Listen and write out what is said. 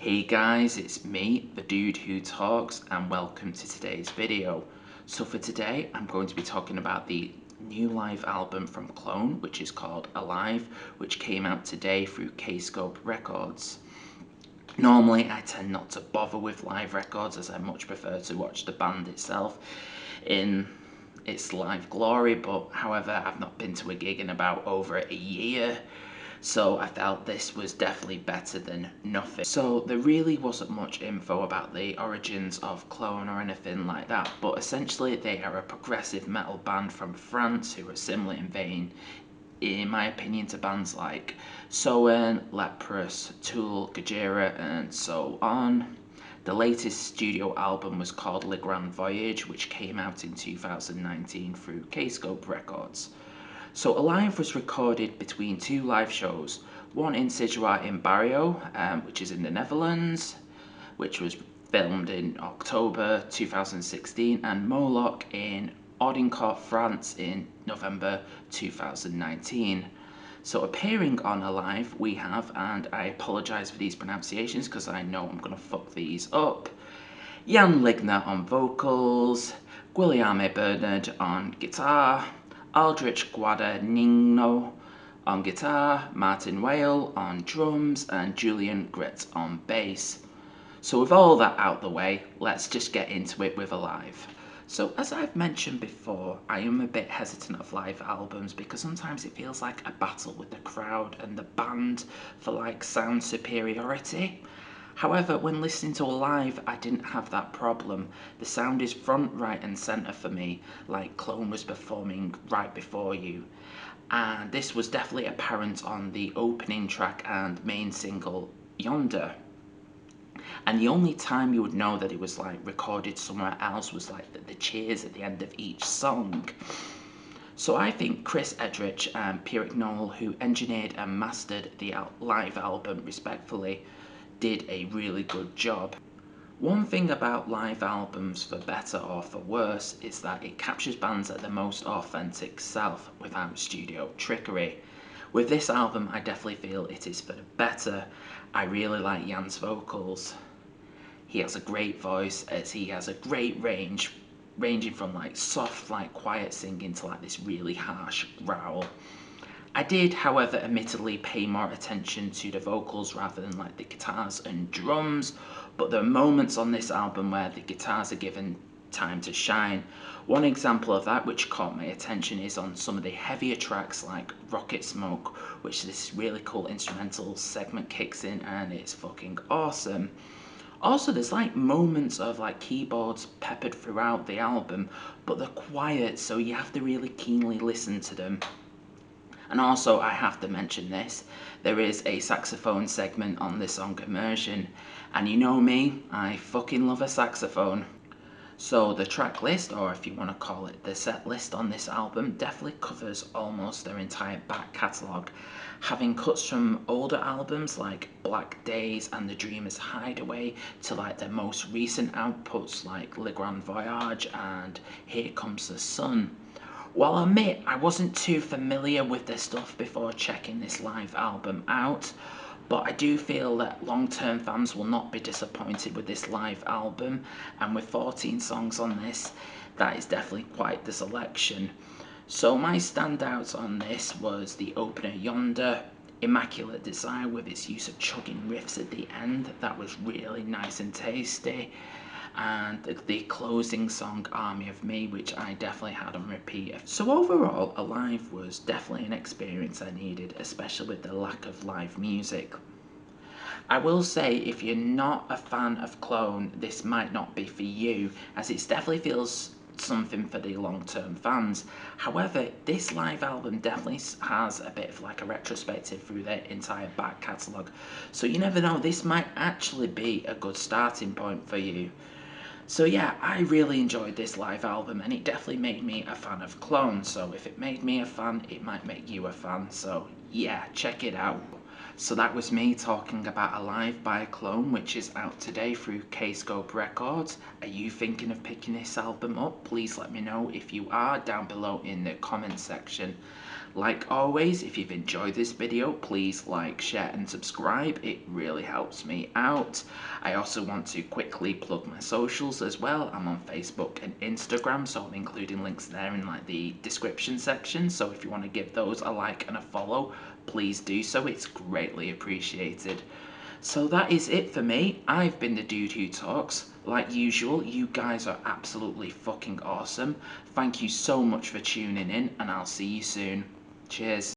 Hey guys, it's me, the dude who talks, and welcome to today's video. So for today, I'm going to be talking about the new live album from Klone, which is called Alive, which came out today through Kscope Records. Normally, I tend not to bother with live records as I much prefer to watch the band itself in its live glory, but however, I've not been to a gig in about over a year. So I felt this was definitely better than nothing. So there really wasn't much info about the origins of Klone or anything like that, but essentially they are a progressive metal band from France who are similar in vein, in my opinion, to bands like Soen, Leprous, Tool, Gojira and so on. The latest studio album was called Le Grand Voyage, which came out in 2019 through Kscope Records. So Alive was recorded between two live shows, one in Sigewaard in Barrio, which is in the Netherlands, which was filmed in October 2016, and Moloch in Audincourt, France in November 2019. So appearing on Alive we have, and I apologise for these pronunciations because I know I'm going to fuck these up, Jan Ligner on vocals, Guilherme Bernard on guitar, Aldrich Guadagnino on guitar, Martin Whale on drums, and Julian Grit on bass. So with all that out the way, let's just get into it with Alive. So as I've mentioned before, I am a bit hesitant of live albums because sometimes it feels like a battle with the crowd and the band for like sound superiority. However, when listening to Alive, I didn't have that problem. The sound is front, right and centre for me, like Klone was performing right before you. And this was definitely apparent on the opening track and main single, Yonder. And the only time you would know that it was like recorded somewhere else was like the cheers at the end of each song. So I think Chris Edrich and Pierrick Knoll, who engineered and mastered the live album respectfully, did a really good job. One thing about live albums, for better or for worse, is that it captures bands at their most authentic self without studio trickery. With this album, I definitely feel it is for the better. I really like Jan's vocals. He has a great voice as he has a great range, ranging from like soft, like quiet singing to like this really harsh growl. I did, however, admittedly pay more attention to the vocals rather than like the guitars and drums, but there are moments on this album where the guitars are given time to shine. One example of that which caught my attention is on some of the heavier tracks like Rocket Smoke, which this really cool instrumental segment kicks in and it's fucking awesome. Also, there's like moments of like keyboards peppered throughout the album, but they're quiet, so you have to really keenly listen to them. And also, I have to mention this, there is a saxophone segment on this song Immersion, and you know me, I fucking love a saxophone. So the track list, or if you want to call it the set list on this album, definitely covers almost their entire back catalogue, having cuts from older albums like Black Days and The Dreamer's Hideaway to like their most recent outputs like Le Grand Voyage and Here Comes the Sun. While I admit I wasn't too familiar with their stuff before checking this live album out, but I do feel that long-term fans will not be disappointed with this live album, and with 14 songs on this, that is definitely quite the selection. So my standouts on this was the opener Yonder, Immaculate Desire with its use of chugging riffs at the end, that was really nice and tasty, and the closing song Army of Me, which I definitely had on repeat. So overall, Alive was definitely an experience I needed, especially with the lack of live music. I will say, if you're not a fan of Klone, this might not be for you, as it definitely feels something for the long-term fans. However, this live album definitely has a bit of like a retrospective through their entire back catalogue, so you never know, this might actually be a good starting point for you. So yeah, I really enjoyed this live album, and it definitely made me a fan of Klone, so if it made me a fan, it might make you a fan, so yeah, check it out. So that was me talking about Alive by Klone, which is out today through Kscope Records. Are you thinking of picking this album up? Please let me know if you are down below in the comment section. Like always, if you've enjoyed this video, please like, share and subscribe. It really helps me out. I also want to quickly plug my socials as well. I'm on Facebook and Instagram, so I'm including links there in like the description section. So if you want to give those a like and a follow, please do so. It's greatly appreciated. So that is it for me. I've been the dude who talks. Like usual, you guys are absolutely fucking awesome. Thank you so much for tuning in, and I'll see you soon. Cheers.